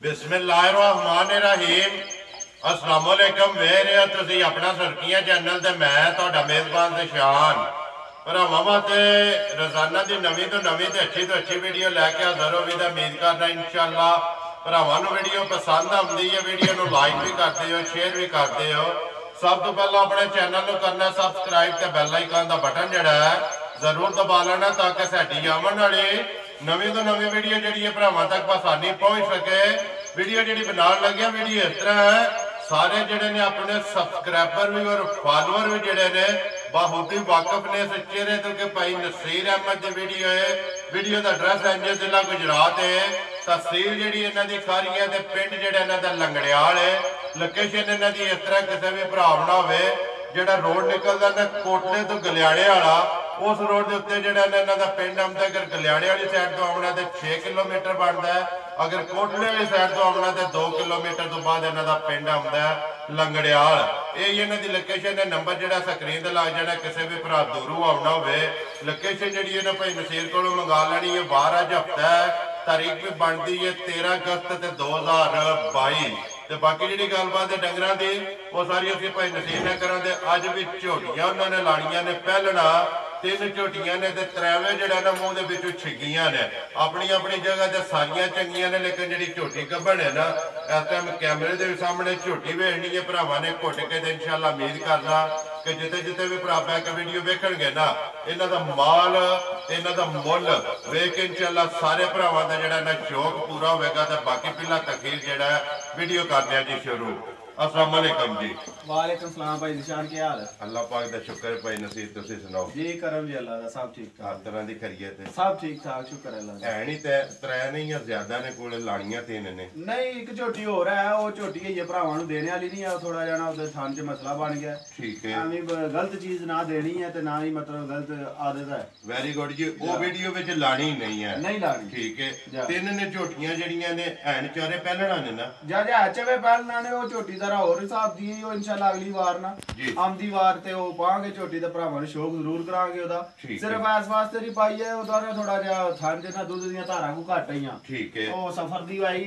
बिस्मिल्लाहिर्रहमानिर्रहीम अस्सलाम वालेकुम वेर तुसी अपना सुर्खियां चैनल ते मैं तुहाडा मेज़बान ते शान भरावां ते रोजाना की नवीं तो नवीं ते अच्छी वीडियो लैके हाज़र हो। उम्मीद करना इंशाअल्लाह भरावां नूं वीडियो पसंद आउंदी है। वीडियो नूं लाइक भी करते हो, शेयर भी करते हो। सब तो पहला अपने चैनल नूं करना सबसक्राइब ते बैल आइकन का बटन जिहड़ा है जरूर दबा लेना ताकि साडी आवन वाली नवीं तो नवीं वीडियो जी भरावां तक आसानी पहुँच सके। वीडियो जी बनाने लगे वीडियो इस तरह है, सारे जोड़े ने अपने सबसक्राइबर भी और फॉलोअर भी जोड़े ने बहुत ही वाकफ ने इस चेहरे तो कि भाई नसीर अहमद की वीडियो है। वीडियो का एड्रैस इंज जिला गुजरात है, तहसील जी इन्हों की खारी है, पिंड जो इन्हों का लंगड़ियाल है। लोकेशन इन्हों की इस तरह किसी भी भरा ना हो जोड़ा रोड निकलता ना कोटले तो गलियाड़े वाला, उस रोड के उत्ते जोड़ा इन्हों का पिंड आंदा। अगर गलियाड़े वाली साइड तो आना तो 6 किलोमीटर बनता है, अगर कोटले वाली साइड तो आना तो 2 किलोमीटर तो बाद इन्हों का पिंड आता है लंगड़ियाल। यही इन्हों की लोकेशन है। नंबर जो स्क्रीन पर लग जाना, किसी भी भरा दूरों आना हो लोकेशन जी इन्हें भाई नसीर को मंगा लेनी है। बाहर अज हफ्ता है, तारीख भी बनती है 13 अगस्त 2022। तो बाकी जी गलबात है डंगर की वो सारी असं भाई नसीर ने करा। अज भी झोटियां उन्होंने लानिया ने पहलना 3 झोटियां ने 3वें जड़ा ना मूँह के छिगियां ने। अपनी अपनी जगह तो सारिया चंगिया ने, लेकिन जी झोटी गब्बन है ना इस टाइम कैमरे के सामने झोटी वेखनी है। भरावां ने घुट के तो इंशाअल्लाह उम्मीद करना कि जिते जिते भी भरा बैक वीडियो वेखणगे ना इन्हों का माल इन्हों का मुल वेख के इंशाअल्लाह सारे भरावां का जिहड़ा ना शौक पूरा होगा। तो बाकी पहला तखीर जिहड़ा वीडियो करते हैं जी शुरू। अस्सलाम वालेकुम जी। वालेकुम सलाम भाई निशान, क्या हाल है? अल्लाह पाक दा शुक्र है भाई नसीर, तुसी सुनाओ जी करम जी अल्लाह दा सब ठीक ठाक। हर तरह की खैरियत है? सब ठीक ठाक शुक्र है अल्लाह दा। है नहीं ते त्रै नहीं या ज्यादा ने कोले लाड़ियां 3 ने? नहीं एक झोटी हो रहा है, वो झोटी है भरावां नूं देने वाली नहीं है, थोड़ा जाना उधर थान च मसला बन गया। ठीक है, गलत चीज ना देनी है ते ना ही मतलब गलत आदत है। वेरी गुड जी। वो वीडियो विच लानी नहीं है? नहीं लानी। ठीक है। 3 ने झोटियां जड़ियां ने हैन चारे पहलना ने ना? जा चवे पहलना ने। वो झोटी दा और हिसाब दी ओ इंशाअल्लाह अगली बार ना आमदी बार ते ओ पांगे झोटी दा भरावां नूं शौक जरूर करांगे। ओदा सिर्फ इस वास्ते नहीं पाई है, ओदा थोड़ा जिहा थान च ना दुध दियां धारां को घट आईयां। ठीक है। ओ सफर दी आई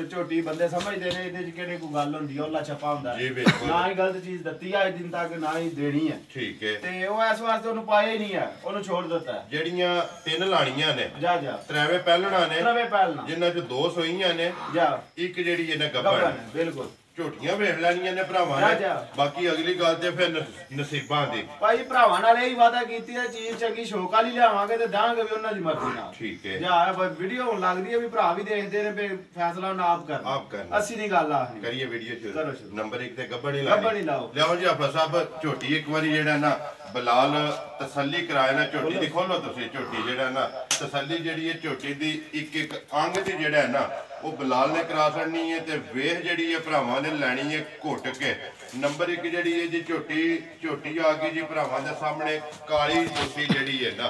झोटी बंदे समझदे ने इहदे च किहड़ी कोई गल हुंदी है, ओला छपा हुंदा जी बिल्कुल। ना ही गलत चीज दत्ती है अज दिन तक ना ही देनी है। ठीक है। ते ओ इस वास्ते ओनू पाया ही नहीं है, ओनू छोड़ दित्ता है। जड़ियां 3 लाड़ियां ने जा 3वें पहलना ने, 3वें पहलना जिन्हां च 2 सोईयां ने जा एक जड़ी इन्हें गब्बन है। बिल्कुल झोटियां वेख लैनियां ने भरावां ने। बाकी अगली गल ते फिर नसीबां दी। भाई भरावां नाल यही वादा कीती है, चीज चंगी शौक वाली लियावांगे ते दांगे भी उन्हां दी मर्जी नाल। ठीक है। जा वीडियो होण लगदी है भी भरा भी देखदे ने भी फैसला ना आप करना अस्सी दी गल आ करिए वीडियो शुरू। नंबर 1 ते गब्बन ही लाओ। लियाओ जी आफा साहब झोटी एक बारी जेड़ा ना बिलाल तसल्ली कराए ना झोटी दी। खोलो तुसी झोटी जेड़ा ना तसल्ली जेड़ी है झोटी दी एक एक अंग दी जेड़ा है ना वो बिलाल ने करा छड़नी है। ते वेख जेड़ी है भरावां ने लैनी है घुट के। नंबर 1 जेड़ी है जी झोटी आ गई जी भरावां दे सामने। काली तुसी जेड़ी है ना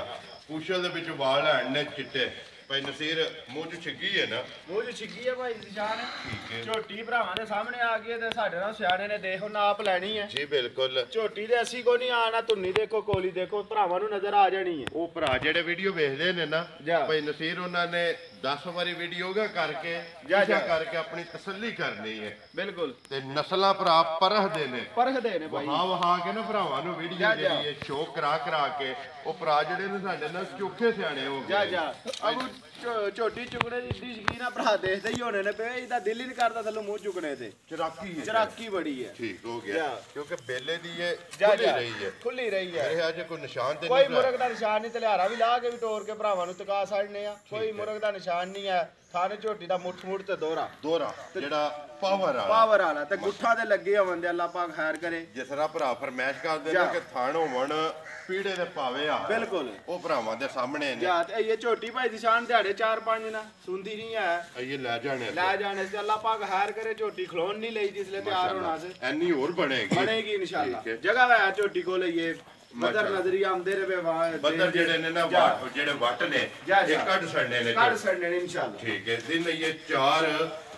पुछल दे विच वाल हैन ने चिट्टे। भाई नसीर मुंह च छिगी है ना? मुंह च छिगी है भाई निशान। ठीक है। झोटी भरावां दे सामने आ गई ते साडे नाल सियाणे ने देखो नाप लैनी है। जी बिल्कुल। झोटी दे असी को नहीं आना, धुन्नी देखो कोली देखो भरावां नूं नजर आ जानी है। वो भरा जेड़े वीडियो वेखदे ने ना भाई नसीर उन्होंने 10 बारी वीडियो करके करके अपनी तसल्ली करनी है। बिल्कुल। ते नस्लां भरा परखदे ने भाई वहा के ना भरावां नूं वीडियो जेड़ी है शो करा के वो भरा जेड़े ने साडे नाल चोखे सियाणे हो गए। झोटी चुकने दी शकीन भरा देखते ही होने ने पे, इहदा दिल ही नहीं करता थल्लों मुंह चुकने ते। चराकी बड़ी है। ठीक हो गया क्योंकि बेले दी ये खुली रही है। मेरे आज कोई निशान ते कोई मुर्ग दा निशान नहीं, तलियारा भी ला के भी टोर के भरावां नूं तका छड़ने आ। कोई मुर्ग दा निशान नहीं है। थाने झोटी दा मुठ ते दोहरा जेड़ा पावर वाला ते गुठा ते लगे होवन दे अल्लाह पाक खैर करे। जिस तरह भरा फरमाइश करदे ने कि थान होवन पीड़े दे पावे आ। बिल्कुल। ओ भरावां दे सामने ने। जा ते ये झोटी भाई दी शान दिहाड़े 4-5 ना सुंदी नहीं है। ये ले जाने से अल्लाह पाक खैर करे। झोटी खलोन नहीं लई जिसले तैयार होना से एनी और बनेगी इंशाअल्लाह। जगह है झोटी को लइए ਬੱਦਰ ਨਜ਼ਰੀ ਆਉਂਦੇ ਰਹੇ ਬੱਦਰ ਜਿਹੜੇ ਨੇ ਨਾ ਜਿਹੜੇ ਵੱਟ ਨੇ ਇਹ ਕੱਢ ਛੱਡਨੇ ਨੇ ਇਨਸ਼ਾਅੱਲਾ ਠੀਕ ਹੈ दिन ये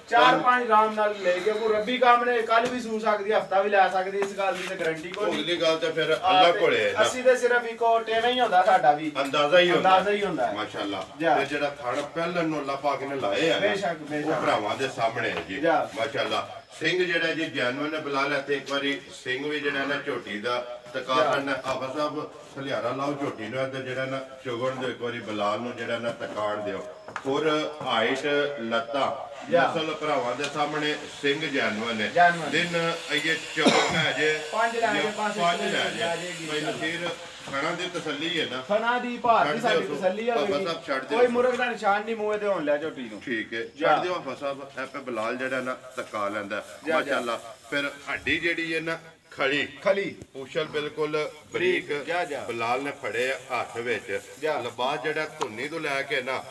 4-5 ਰਾਮ ਨਾਲ ਲੈ ਕੇ ਕੋ ਰੱਬੀ ਕੰਮ ਨੇ ਕੱਲ ਵੀ ਸੂ ਸਕਦੀ ਹਫਤਾ ਵੀ ਲੈ ਸਕਦੀ ਇਸ ਗੱਲ ਦੀ ਤੇ ਗਾਰੰਟੀ ਕੋਈ ਨਹੀਂ ਅਗਲੀ ਗੱਲ ਤੇ ਫਿਰ ਅੱਲਾਹ ਕੋਲੇ ਹੈ ਅਸੀਂ ਤੇ ਸਿਰਫ ਇੱਕੋ ਟੇਵੇਂ ਹੀ ਹੁੰਦਾ ਸਾਡਾ ਵੀ ਅੰਦਾਜ਼ਾ ਹੀ ਹੁੰਦਾ ਮਾਸ਼ਾਅੱਲਾ ਤੇ ਜਿਹੜਾ ਥਣ ਪਹਿਲਾਂ ਨੂੰ ਅੱਲਾਹ ਪਾਕ ਨੇ ਲਾਏ ਆ ਬੇਸ਼ੱਕ ਉਹ ਭਰਾਵਾਂ ਦੇ ਸਾਹਮਣੇ ਹੈ ਜੀ ਮਾਸ਼ਾਅੱਲਾ ਸਿੰਘ ਜਿਹੜਾ ਜੀ ਜਾਨਵਰ ਨੇ ਬੁਲਾ ਲਿਆ ਤੇ ਇੱਕ ਵਾਰੀ ਸਿੰਘ ਵੀ ਜਿਹੜਾ ਨਾ ਝੋਟੀ ਦਾ ਤਕਾ ਕਰਨਾ ਆਫਾ ਸਾਹਿਬ ਖਲਿਆਰਾ ਲਾਓ ਝੋਟੀ ਨੂੰ ਇੱਧਰ ਜਿਹੜਾ ਨਾ ਚੁਗਣ ਦੇ ਇੱਕ ਵਾਰੀ ਬਲਾਲ ਨੂੰ ਜਿਹੜਾ ਨਾ ਤਕਾਣ ਦਿਓ ਹੋਰ ਹਾਈਟ ਲੱਤਾਂ ਨਸਲ ਭਰਾਵਾਂ ਦੇ ਸਾਹਮਣੇ ਸਿੰਘ ਜਾਨਵਰ ਨੇ ਦਿਨ ਇਹ ਚੌਕ ਹੈ ਜੇ 5 ਲੈ ਜੇ ਭਾਈ ਨਸੀਰ ਖਾਣਾ ਦੀ ਤਸੱਲੀ ਹੈ ਨਾ ਖਾਣਾ ਦੀ ਭਾਰ ਦੀ ਸਾਡੀ ਤਸੱਲੀ ਹੋਵੇਗੀ ਕੋਈ ਮੁਰਗ ਦਾ ਨਿਸ਼ਾਨ ਨਹੀਂ ਮੂੰਹ ਤੇ ਹੋਣ ਲਿਆ ਝੋਟੀ ਨੂੰ ਠੀਕ ਹੈ ਛੱਡ ਦਿਓ ਆਫਾ ਸਾਹਿਬ ਐਪੇ ਬਲਾਲ ਜਿਹੜਾ ਨਾ ਤਕਾ ਲੈਂਦਾ ਮਾਸ਼ਾਅੱਲਾ ਫਿਰ ਹੱਡੀ ਜਿਹੜੀ ਹੈ ਨਾ ਖਲੀ ਪੂਛਲ ਬਿਲਕੁਲ ਬਰੀਕ ਬਲਾਲ ਨੇ ਫੜੇ ਹੱਥ ਵਿੱਚ ਲਿਬਾਸ ਜਿਹੜਾ ਧੁੰਨੀ ਤੋਂ ਲੈ ਕੇ ਨਾ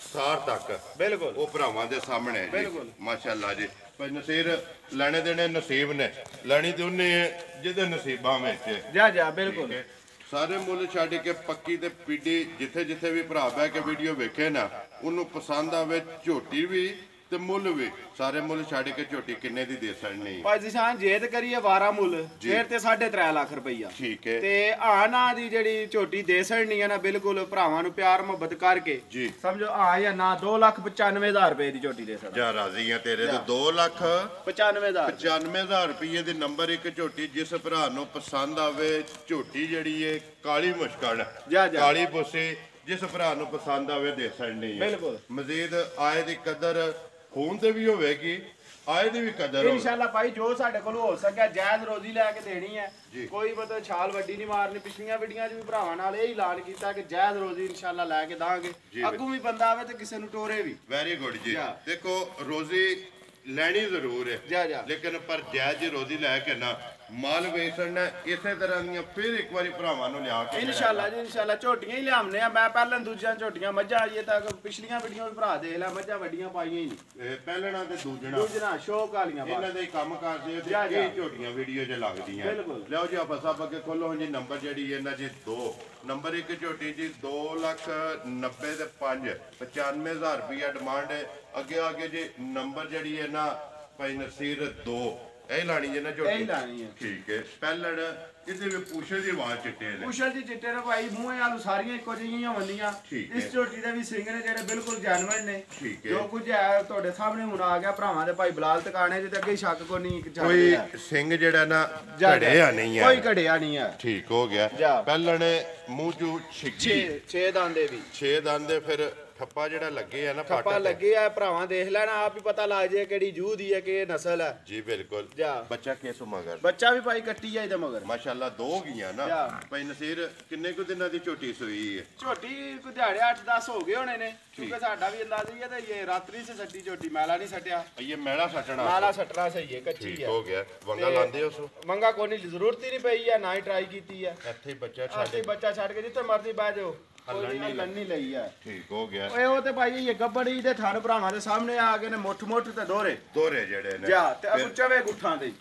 ਸਾਰ ਤੱਕ ਬਿਲਕੁਲ ਉਹ ਭਰਾਵਾਂ ਦੇ ਸਾਹਮਣੇ ਹੈ ਜੀ ਮਾਸ਼ਾਅੱਲਾ ਜੀ ਪਰ ਨਸੀਰ ਲੈਣੇ ਦੇਣੇ ਨਸੀਬ ਨੇ ਲੈਣੀ ਤੇ ਉਹਨੇ ਜਿਹਦੇ ਨਸੀਬਾਂ ਵਿੱਚ ਬਿਲਕੁਲ ਸਾਰੇ ਮੁੱਲ ਛੱਡ ਕੇ ਪੱਕੀ ਤੇ ਪੀਡੀ ਜਿੱਥੇ ਜਿੱਥੇ ਵੀ ਭਰਾ ਬਹਿ ਕੇ ਵੀਡੀਓ ਵੇਖੇ ਨਾ ਉਹਨੂੰ ਪਸੰਦ ਆਵੇ ਝੋਟੀ ਵੀ ਤੇ ਮੁੱਲ ਵੀ ਸਾਰੇ ਮੁੱਲ ਛੱਡ ਕੇ ਝੋਟੀ ਕਿੰਨੇ ਦੀ ਦੇ ਸਕਣੀ ਭਾਈ ਜਿਸ਼ਾਨ ਜੇ ਤੇ ਕਰੀਏ 12 ਮੁੱਲ ਫੇਰ ਤੇ 3.5 ਲੱਖ ਰੁਪਈਆ ਠੀਕ ਹੈ ਤੇ ਨਾ ਦੀ ਜਿਹੜੀ ਝੋਟੀ ਦੇ ਸਕਣੀ ਹੈ ਨਾ ਬਿਲਕੁਲ ਭਰਾਵਾਂ ਨੂੰ ਪਿਆਰ ਮੁਹੱਬਤ ਕਰਕੇ ਸਮਝੋ ਜਾਂ ਨਾ 2,95,000 ਰੁਪਏ ਦੀ ਝੋਟੀ ਦੇ ਸਕਦਾ ਜਾ ਰਾਜ਼ੀ ਆ ਤੇਰੇ ਤੇ 2,95,000 ਰੁਪਏ ਦੇ ਨੰਬਰ 1 ਝੋਟੀ ਜਿਸ ਭਰਾ ਨੂੰ ਪਸੰਦ ਆਵੇ ਝੋਟੀ ਜਿਹੜੀ ਏ ਕਾਲੀ ਮੁਸ਼ਕਣ ਕਾਲੀ ਬੋਸੇ ਜਿਸ ਭਰਾ ਨੂੰ ਪਸੰਦ ਆਵੇ ਦੇ ਸਕਣੀ ਹੈ ਮਜ਼ੀਦ ਆਏ ਦੀ ਕਦਰ ਖੂਨ ਤੇ ਵੀ ਹੋਵੇਗੀ ਆਏ ਦੀ ਵੀ ਕਦਰ ਇਨਸ਼ਾਅੱਲਾ ਭਾਈ ਜੋ ਸਾਡੇ ਕੋਲ ਹੋ ਸਕਿਆ ਜਾਇਜ਼ ਰੋਜ਼ੀ ਲੈ ਕੇ ਦੇਣੀ ਹੈ ਕੋਈ ਮਤਲਬ ਛਾਲ ਵੱਡੀ ਨਹੀਂ ਮਾਰਨੀ ਪਿਛਲੀਆਂ ਵੀਡੀਆਂ 'ਚ ਵੀ ਭਰਾਵਾਂ ਨਾਲ ਇਹ ਐਲਾਨ ਕੀਤਾ ਕਿ ਜਾਇਜ਼ ਰੋਜ਼ੀ ਇਨਸ਼ਾਅੱਲਾ ਲੈ ਕੇ ਦਾਂਗੇ ਅੱਗੋਂ ਵੀ ਬੰਦਾ ਆਵੇ ਤੇ ਕਿਸੇ ਨੂੰ ਟੋਰੇ ਵੀ ਵੈਰੀ ਗੁੱਡ ਜੀ ਦੇਖੋ ਰੋਜ਼ੀ ਲੈਣੀ ਜ਼ਰੂਰ ਹੈ ਲੇਕਿਨ ਪਰ ਜਾਇਜ਼ ਰੋਜ਼ੀ ਲੈ ਕੇ ਨਾ ਮਾਲ ਵੇਚਣਾ ਇਸੇ ਤਰ੍ਹਾਂ ਦੀਆਂ ਫਿਰ ਇੱਕ ਵਾਰੀ ਭਰਾਵਾਂ ਨੂੰ ਲਿਆ ਕੇ ਇਨਸ਼ਾਅੱਲਾ ਜੀ ਇਨਸ਼ਾਅੱਲਾ ਝੋਟੀਆਂ ਹੀ ਲਿਆਉਣੇ ਆ ਮੈਂ ਪਹਿਲਾਂ ਦੂਜੀਆਂ ਝੋਟੀਆਂ ਮੱਝਾਂ ਆਈਏ ਤੱਕ ਪਿਛਲੀਆਂ ਵੀਡੀਓ ਵੀ ਭਰਾ ਦੇਖ ਲੈ ਮੱਝਾਂ ਵੱਡੀਆਂ ਪਾਈਆਂ ਹੀ ਨਹੀਂ ਪਹਿਲਣਾ ਤੇ ਦੂਜਣਾ ਸ਼ੌਕ ਵਾਲੀਆਂ ਇਹਨਾਂ ਦੇ ਕੰਮ ਕਰਦੇ ਤੇ ਇਹ ਝੋਟੀਆਂ ਵੀਡੀਓ 'ਚ ਲੱਗਦੀਆਂ ਲਿਓ ਜੀ ਆਪਾਂ ਸਭ ਅੱਗੇ ਖੋਲੋ ਜੀ ਨੰਬਰ ਜਿਹੜੀ ਇਹਨਾਂ ਜੀ 2 ਨੰਬਰ 1 ਝੋਟੀ ਜੀ 2,90,000 ਤੇ 95,000 ਰੁਪਇਆ ਡਿਮਾਂਡ ਅੱਗੇ ਜੀ ਨੰਬਰ ਜਿਹੜੀ ਹੈ ਨਾ ਭਾਈ ਨਸੀਰ 2 ਇਹ ਲਾਣੀ ਜੇ ਨਾ ਝੋਟੀ ਠੀਕ ਹੈ ਪਹਿਲੜ ਇਹਦੇ ਵਿੱਚ ਪੂਛਲ ਦੀ ਆਵਾਜ਼ ਚਿੱਟੇ ਨੇ ਪੂਛਲ ਦੀ ਚਿੱਟੇ ਨੇ ਭਾਈ ਮੂੰਹ ਆਲੂ ਸਾਰੀਆਂ ਇੱਕੋ ਜਿਹੀਆਂ ਹੁੰਦੀਆਂ ਇਸ ਝੋਟੀ ਦੇ ਵੀ ਸਿੰਘ ਨੇ ਜਿਹੜੇ ਬਿਲਕੁਲ ਜਾਨਵਰ ਨੇ ਜੋ ਕੁਝ ਹੈ ਤੁਹਾਡੇ ਸਾਹਮਣੇ ਹੁਣ ਆ ਗਿਆ ਭਰਾਵਾਂ ਦੇ ਭਾਈ ਬਲਾਲ ਟਿਕਾਣੇ ਦੇ ਤੇ ਅੱਗੇ ਸ਼ੱਕ ਕੋ ਨਹੀਂ ਕੋਈ ਸਿੰਘ ਜਿਹੜਾ ਨਾ ਘੜਿਆ ਨਹੀਂ ਹੈ ਕੋਈ ਘੜਿਆ ਨਹੀਂ ਹੈ ਠੀਕ ਹੋ ਗਿਆ ਪਹਿਲਣੇ ਮੂੰਹ ਚੋਂ ਛਿੱਗੀ 6 ਦੰਦੇ ਵੀ 6 ਦੰਦੇ ਫਿਰ ਠੱਪਾ ਜਿਹੜਾ ਲੱਗੇ ਆ ਨਾ ਠੱਪਾ ਲੱਗੇ ਆ ਭਰਾਵਾਂ ਦੇਖ ਲੈਣਾ ਆਪ ਹੀ ਪਤਾ ਲੱਗ ਜੇ ਕਿਹੜੀ ਜੂਹ ਦੀ ਹੈ ਕਿ ਨਸਲ ਹੈ ਜੀ ਬਿਲਕੁਲ ਬੱਚਾ ਕਿਸੋਂ ਮਗਰ ਬੱਚਾ ਵੀ ਭਾਈ ਕੱਟੀ ਆ ਇਹਦੇ ਮਗਰ ਮਾਸ਼ਾਅੱਲਾ 2 ਗਈਆਂ ਨਾ ਭਾਈ ਨਸੀਰ ਕਿੰਨੇ ਕੁ ਦਿਨਾਂ ਦੀ ਝੋਟੀ ਸੂਈ ਹੈ ਝੋਟੀ ਕੋ ਦਿਹਾੜੇ 8-10 ਹੋ ਗਏ ਹੋਣੇ ਨੇ ਕਿਉਂਕਿ ਸਾਡਾ ਵੀ ਅੰਦਾਜ਼ਾ ਹੀ ਹੈ ਤੇ ਇਹ ਰਾਤਰੀ ਸੇ ਸੱਟੀ ਝੋਟੀ ਮੈਲਾ ਨਹੀਂ ਸਟਿਆ ਇਹ ਮੈਲਾ ਸਟਣਾ ਮੈਲਾ ਸਟਣਾ ਸਹੀ ਹੈ ਕੱਚੀ ਹੈ ਹੋ ਗਿਆ ਵੰਗਾ ਲਾਂਦੇ ਉਸ ਵੰਗਾ ਕੋਈ ਨਹੀਂ ਜ਼ਰੂਰਤ ਹੀ ਨਹੀਂ ਪਈ ਹੈ ਨਾ ਹੀ ਟਰਾਈ ਕੀਤੀ ਹੈ ਇੱਥੇ ਬੱਚਾ ਛੱਡ ਕੇ ਜਿੱਥੇ ਮਰਜ਼ੀ ਬਹਿ ਜਾਓ ਲੰਨੀ ਲਈ ਆ ਠੀਕ ਹੋ ਗਿਆ ਓਏ ਉਹ ਤੇ ਭਾਈ ਇਹ ਗੱਬੜੀ ਦੇ ਥਣ ਭਰਾਵਾਂ ਦੇ ਸਾਹਮਣੇ ਆ ਗਏ ਨੇ ਮੁੱਠ ਤੇ ਦੋਰੇ ਜਿਹੜੇ ਨੇ ਤੇ ਅਬ ਚਵੇ ਗੁੱਠਾਂ ਦੇ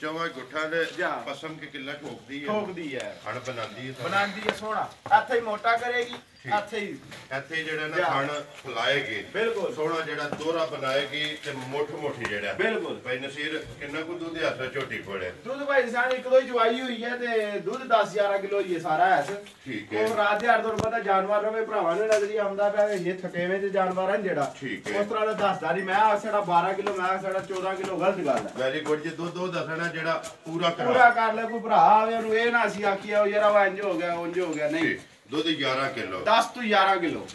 ਪਸਮ ਕੀ ਕਿੱਲਾ ਠੋਕਦੀ ਹੈ ਹਣ ਬਣਾਉਂਦੀ ਹੈ ਸੋਹਣਾ ਇੱਥੇ ਹੀ ਮੋਟਾ ਕਰੇਗੀ ਇੱਥੇ ਜਿਹੜਾ ਨਾ ਥਣ ਫਲਾਏਗੀ ਬਿਲਕੁਲ ਸੋਹਣਾ ਜਿਹੜਾ ਦੋਰਾ ਬਣਾਏਗੀ ਤੇ ਮੋਠੀ ਜਿਹੜਾ ਬਿਲਕੁਲ ਭਾਈ ਨਸੀਰ ਕਿੰਨਾ ਕੁ ਦੁੱਧ ਦੇ ਹੱਥ ਝੋਟੀ ਕੋਲੇ ਦੁੱਧ ਭਾਈ ਸਾਨ ਇੱਕ ਦੋ ਹੀ ਚਵਾਈ ਹੋਈ ਹੈ ਤੇ ਦੁੱਧ 10-11 ਕਿਲੋ ਹੀ ਹੈ ਸਾਰਾ ਐਸ ਠੀਕ ਹੈ ਉਹ ਰਾਤ ਦੇ 8 ਪਤਾ ਜਾਨਵਰ ਰਵੇ ਭਰਾਵਾਂ ਨੂੰ ਨਜ਼ਰੀ ਆਉਂਦਾ ਪਿਆ ਇਹ ਥਕੇਵੇਂ ਤੇ ਜਾਨਵਰ ਹਨ ਜਿਹੜਾ ਉਸ ਤਰ੍ਹਾਂ ਦਾ ਦੱਸਦਾ ਨਹੀਂ ਮੈਂ ਸਾਡਾ 12 ਕਿਲੋ ਮੈਂ ਸਾਡਾ 14 ਕਿਲੋ ਗਲਤ ਗੱਲ ਹੈ ਵੈਰੀ ਗੁੱਡ ਜੀ ਦੁੱਧ ਉਹ ਦੱਸਣਾ ਜਿਹੜਾ ਪੂਰਾ ਕਰ ਲੈ ਕੋਈ ਭਰਾ ਆਵੇ ਉਹਨੂੰ ਇਹ ਨਾ ਅਸੀਂ ਆਖੀਆ ਯਾਰ ਉਹ ਇੰਜ ਹੋ ਗਿਆ ਉਂਝ ਹੋ ਗਿਆ ਨਹੀਂ ਦੁੱਧ 11 ਕਿਲੋ 10 ਤੋਂ 11 ਕਿਲੋ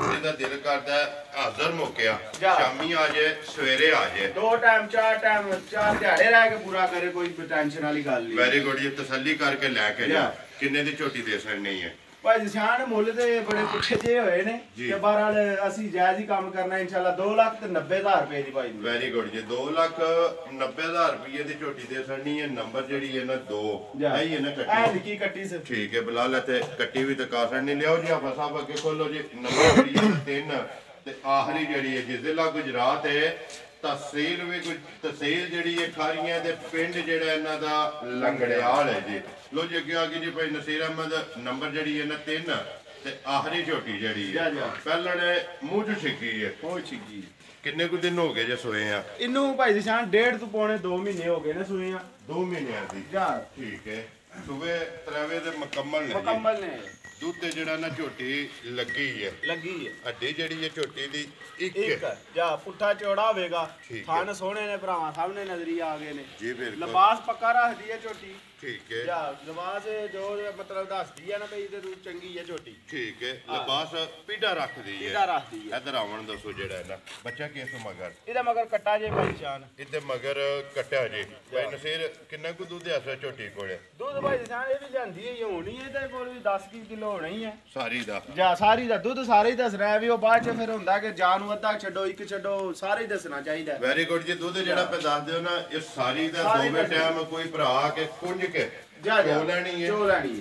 ਇਹਦਾ ਦਿਲ ਕਰਦਾ ਹਾਜ਼ਰ ਮੌਕਿਆ ਸ਼ਾਮੀ ਆ ਜਾਏ ਸਵੇਰੇ ਆ ਜਾਏ 2 ਟਾਈਮ 4 ਦਿਹਾੜੇ ਰਹਿ ਕੇ ਪੂਰਾ ਕਰੇ ਕੋਈ ਟੈਨਸ਼ਨ ਵਾਲੀ ਗੱਲ ਨਹੀਂ ਵੈਰੀ ਗੁੱਡ ਜੀ ਤਸੱਲੀ ਕਰਕੇ ਲੈ ਕੇ ਜਾ ਕਿੰਨੇ ਦੀ ਝੋਟੀ ਦੇ ਸਕਣੀ ਹੈ ਭਾਈ ਜਿਸ਼ਾਨ ਮੁੱਲ ਤੇ ਬੜੇ ਪੁੱਛੇ ਜੇ ਹੋਏ ਨੇ ਤੇ ਬਹਰਾਲ ਅਸੀਂ ਜਾਇਜ਼ ਹੀ ਕੰਮ ਕਰਨਾ ਇਨਸ਼ਾਅੱਲਾ 2,90,000 ਰੁਪਏ ਦੀ ਭਾਈ ਵੈਰੀ ਗੁੱਡ ਜੀ 2,90,000 ਰੁਪਏ ਦੀ ਝੋਟੀ ਦੇ ਸਕਣੀ ਹੈ ਨੰਬਰ ਜਿਹੜੀ ਹੈ ਨਾ 2 ਇਹ ਨਾ ਕੱਟੀ ਕੱਟੀ ਸੇ ਠੀਕ ਹੈ ਬਲਾਲ ਤੇ ਕੱਟੀ ਵੀ ਤਕਾ ਸਕਣੀ ਲਿਆਓ ਜੀ ਆਪਾਂ ਸਭ ਅੱਗੇ ਖੋਲੋ ਜੀ ਨੰਬਰ ਜਿਹੜੀ ਹੈ 3 ਤੇ ਆਖਰੀ ਜਿਹੜੀ ਹੈ ਜੀ ਜ਼ਿਲ੍ਹਾ ਗੁਜਰਾਤ ਹੈ ਤਹਿਸੀਲ ਵੀ ਕੋਈ ਤਹਿਸੀਲ ਜਿਹੜੀ ਹੈ ਖਾਰੀਆਂ ਦੇ ਪਿੰਡ ਜਿਹੜਾ ਇਹਨਾਂ ਦਾ ਲੰਗੜਿਆਲ ਹੈ ਜੀ। ਲੋ ਜੀ ਅੱਗੇ ਆ ਗਈ ਜੀ ਭਾਈ ਨਸੀਰ ਅਹਿਮਦ ਨੰਬਰ ਜਿਹੜੀ ਹੈ ਨਾ 3 ਤੇ ਆਖਰੀ ਝੋਟੀ ਜਿਹੜੀ ਹੈ ਪਹਿਲਾਂ ਨੇ ਮੂੰਹ ਚ ਛਿੱਕੀ ਹੈ। ਉਹ ਛਿੱਕੀ ਕਿੰਨੇ ਕੁ ਦਿਨ ਹੋ ਗਏ ਜੇ ਸੋਏ ਆ? ਇਹਨੂੰ ਭਾਈ ਨਿਸ਼ਾਨ 1.5 ਤੋਂ ਪੌਣੇ 2 ਮਹੀਨੇ ਹੋ ਗਏ ਨੇ ਸੂਏ ਆ। 2 ਮਹੀਨਿਆਂ ਦੀ ਠੀਕ ਹੈ। ਸੂਬੇ ਤਰਵੇ ਦੇ ਮੁਕੰਮਲ ਨੇ ਦੁੱਧ ਤੇ ਜਿਹੜਾ ਨਾ ਝੋਟੀ ਲੱਗੀ ਹੈ ਅੱਡੀ ਜਿਹੜੀ ਹੈ ਝੋਟੀ ਦੀ ਇੱਕ ਜਾਂ ਪੁੱਠਾ ਚੌੜਾ ਹੋਵੇਗਾ। ਥਣ ਸੋਹਣੇ ਨੇ ਭਰਾਵਾਂ ਸਾਹਮਣੇ ਨਜ਼ਰੀ ਆ ਗਏ ਨੇ ਜੀ। ਬਿਲਕੁਲ ਲਿਬਾਸ ਪੱਕਾ ਰੱਖਦੀ ਹੈ ਝੋਟੀ ਠੀਕ ਹੈ। ਜਾਂ ਲਿਬਾਸ ਜੋ ਮਤਲਬ ਦੱਸਦੀ ਹੈ ਨਾ ਬਈ ਇਹਦੇ ਰੂਪ ਚੰਗੀ ਹੈ ਝੋਟੀ ਠੀਕ ਹੈ। ਲਿਬਾਸ ਪੀੜਾ ਰੱਖਦੀ ਹੈ ਇਧਰ ਆਵਣ ਦੱਸੋ ਜਿਹੜਾ ਹੈ ਨਾ ਬੱਚਾ ਕਿਸ ਮਗਰ ਇਹਦਾ ਮਗਰ ਕੱਟਾ ਜੇ ਭਾਈ ਨਿਸ਼ਾਨ ਇਹਦੇ ਮਗਰ ਕੱਟਾ ਜੇ ਭਾਈ ਨਸੀਰ ਕਿੰਨਾ ਕੁ ਦੁੱਧ ਐਸਾ ਝੋਟੀ ਕੋਲੇ? ਦੁੱਧ ਭਾਈ ਨਿਸ਼ਾਨ ਇਹ ਵੀ ਲਿਆਂਦੀ ਹੈ ਹੋਣੀ ਹੈ ਇਹਦੇ ਕੋਲ ਵੀ 10 ਕਿਲੋ ਹੋਣਾ ਹੀ ਹੈ ਸਾਰੀ ਦਾ ਜਾਂ ਸਾਰੀ ਦਾ ਦੁੱਧ ਸਾਰੇ ਹੀ ਦੱਸ ਰਿਹਾ ਵੀ ਉਹ ਬਾਅਦ ਚ ਫਿਰ ਹੁੰਦਾ ਕਿ ਜਾਨ ਨੂੰ ਅੱਧਾ ਛੱਡੋ ਇੱਕ ਛੱਡੋ ਸਾਰੇ ਹੀ ਦੱਸਣਾ ਚਾਹੀਦਾ। ਵੈਰੀ ਗੁੱਡ ਜੀ। ਦੁੱਧ ਜਿਹੜਾ ਪੇ ਦੱਸ ਦਿਓ ਨਾ ਇਹ ਸਾਰੀ ਦਾ ਦੋਵੇਂ ਟਾਈਮ ਕੋਈ ਭਰਾ ਕੇ ਕੁੰਝ ਕੇ ਚੋ ਲੈਣੀ ਹੈ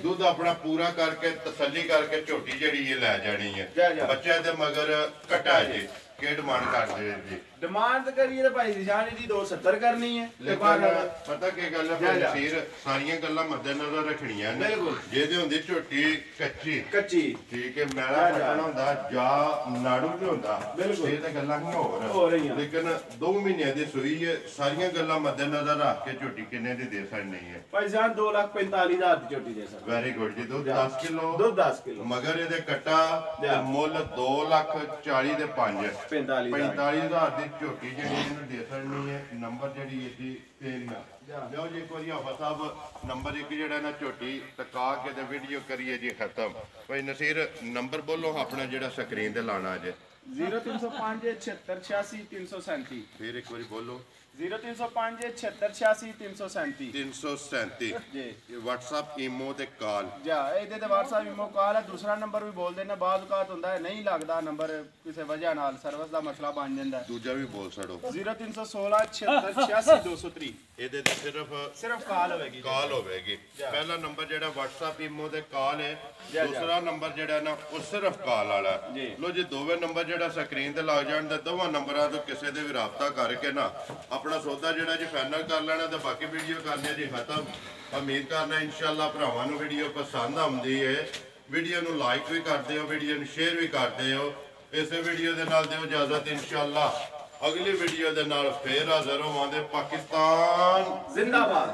ਦੁੱਧ ਆਪਣਾ ਪੂਰਾ ਕਰਕੇ ਤਸੱਲੀ ਕਰਕੇ ਝੋਟੀ ਜਿਹੜੀ ਇਹ ਲੈ ਜਾਣੀ ਹੈ। ਬੱਚੇ ਦੇ ਮਗਰ ਕੱਟਾ ਜੀ ਕੀ ਡਿਮਾਂਡ ਕਰਦੇ ਜੀ? ਡਿਮਾਂਡ ਕਰੀਏ ਤਾਂ ਭਾਈ ਨਿਸ਼ਾਨ ਦੀ 270 ਕਰਨੀ ਹੈ। ਲੇਕਿਨ ਪਤਾ ਕੀ ਗੱਲ ਹੈ ਭਾਈ ਨਸੀਰ ਸਾਰੀਆਂ ਗੱਲਾਂ ਮੱਦੇ ਨਜ਼ਰ ਰੱਖਣੀਆਂ ਨੇ। ਜਿਹਦੇ ਹੁੰਦੀ ਝੋਟੀ ਕੱਚੀ ਠੀਕ ਹੈ ਮੈਲਾ ਪਟਣਾ ਹੁੰਦਾ ਜਾਂ ਨਾੜੂ ਵੀ ਹੁੰਦਾ ਇਹ ਤਾਂ ਗੱਲਾਂ ਹੋ ਰਹੀਆਂ। ਲੇਕਿਨ 2 ਮਹੀਨਿਆਂ ਦੀ ਸੂਈ ਹੈ ਸਾਰੀਆਂ ਗੱਲਾਂ ਮੱਦੇ ਨਜ਼ਰ ਰੱਖ ਕੇ ਝੋਟੀ ਕਿੰਨੇ ਦੀ ਦੇ ਸਕਣੀ ਹੈ? ਭਾਈ ਜਾਨ 2,45,000 ਦੀ ਝੋਟੀ ਦੇ ਸਕਦਾ। ਵੈਰੀ ਗੁੱਡ ਜੀ। ਦੁੱਧ 10 ਕਿਲੋ ਮਗਰ ਇਹਦੇ ਕੱਟਾ ਮੁੱਲ 2,40,000 ਦੇ 5 45,000 ਦੀ ਝੋਟੀ ਜਿਹੜੀ ਇਹਨੂੰ ਦੇ ਸਕਣੀ ਹੈ। ਨੰਬਰ ਜਿਹੜੀ ਇਹਦੀ 3 ਲਿਓ ਜੀ ਇੱਕ ਵਾਰੀ ਆਫਾ ਸਾਹਿਬ ਨੰਬਰ 1 ਜਿਹੜਾ ਨਾ ਝੋਟੀ ਟਕਾ ਕੇ ਤੇ ਵੀਡੀਓ ਕਰੀਏ ਜੀ ਖਤਮ। ਭਾਈ ਨਸੀਰ ਨੰਬਰ ਬੋਲੋ ਆਪਣਾ ਜਿਹੜਾ ਸਕਰੀਨ ਤੇ ਲਾਣਾ ਜੇ। 0305 76 86 337 ਫਿਰ ਇੱਕ ਵਾਰੀ ਬੋਲੋ 0305 76 86 337 ਜੀ। WhatsApp ਈਮੋ ਤੇ ਕਾਲ ਜਾ ਇਹਦੇ ਤੇ WhatsApp ਈਮੋ ਕਾਲ ਹੈ। ਦੂਸਰਾ ਨੰਬਰ ਵੀ ਬੋਲ ਦੇਣਾ ਬਾਅਦ ਔਕਾਤ ਹੁੰਦਾ ਹੈ ਨਹੀਂ ਲੱਗਦਾ ਨੰਬਰ ਕਿਸੇ ਵਜ੍ਹਾ ਨਾਲ ਸਰਵਿਸ ਦਾ ਮਸਲਾ ਬਣ ਜਾਂਦਾ। ਦੂਜਾ ਵੀ ਬੋਲ ਛੜੋ 0316 76 86 230 ਇਹਦੇ ਤੇ ਸਿਰਫ ਕਾਲ ਹੋਵੇਗੀ। ਪਹਿਲਾ ਨੰਬਰ ਜਿਹੜਾ WhatsApp ਈਮੋ ਤੇ ਕਾਲ ਹੈ। ਦੂਸਰਾ ਨੰਬਰ ਜਿਹੜਾ ਨਾ ਉਹ ਸਿਰਫ ਕਾਲ ਵਾਲਾ। ਲੋ ਜੀ ਦੋਵੇਂ ਨੰਬਰ ਜਿਹੜਾ ਸਕਰੀਨ ਤੇ ਲੱਗ ਜਾਣ ਤੇ ਦੋਵਾਂ ਨੰਬਰਾਂ ਤੋਂ ਕਿਸੇ ਦੇ ਵੀ ਰਾਬਤਾ ਕਰਕੇ ਨਾ ਆਪਣਾ ਸੌਦਾ ਜਿਹੜਾ ਜੀ ਫਾਈਨਲ ਕਰ ਲੈਣਾ ਤੇ ਬਾਕੀ ਵੀਡੀਓ ਕਰਨੀ ਜੀ ਖਤਮ। ਉਮੀਦ ਕਰਨਾ ਇਨਸ਼ਾਅੱਲਾ ਭਰਾਵਾਂ ਨੂੰ ਵੀਡੀਓ ਪਸੰਦ ਆਉਂਦੀ ਹੈ। ਵੀਡੀਓ ਨੂੰ ਲਾਈਕ ਵੀ ਕਰਦੇ ਹੋ ਵੀਡੀਓ ਨੂੰ ਸ਼ੇਅਰ ਵੀ ਕਰਦੇ ਹੋ। ਇਸੇ ਵੀਡੀਓ ਦੇ ਨਾਲ ਦਿਓ ਇਜਾਜ਼ਤ ਇਨਸ਼ਾਅੱਲਾ ਅਗਲੀ ਵੀਡੀਓ ਦੇ ਨਾਲ ਫੇਰ ਹਾਜ਼ਰ ਹੋਵਾਂਗੇ। ਪਾਕਿਸਤਾਨ ਜ਼ਿੰਦਾਬਾਦ।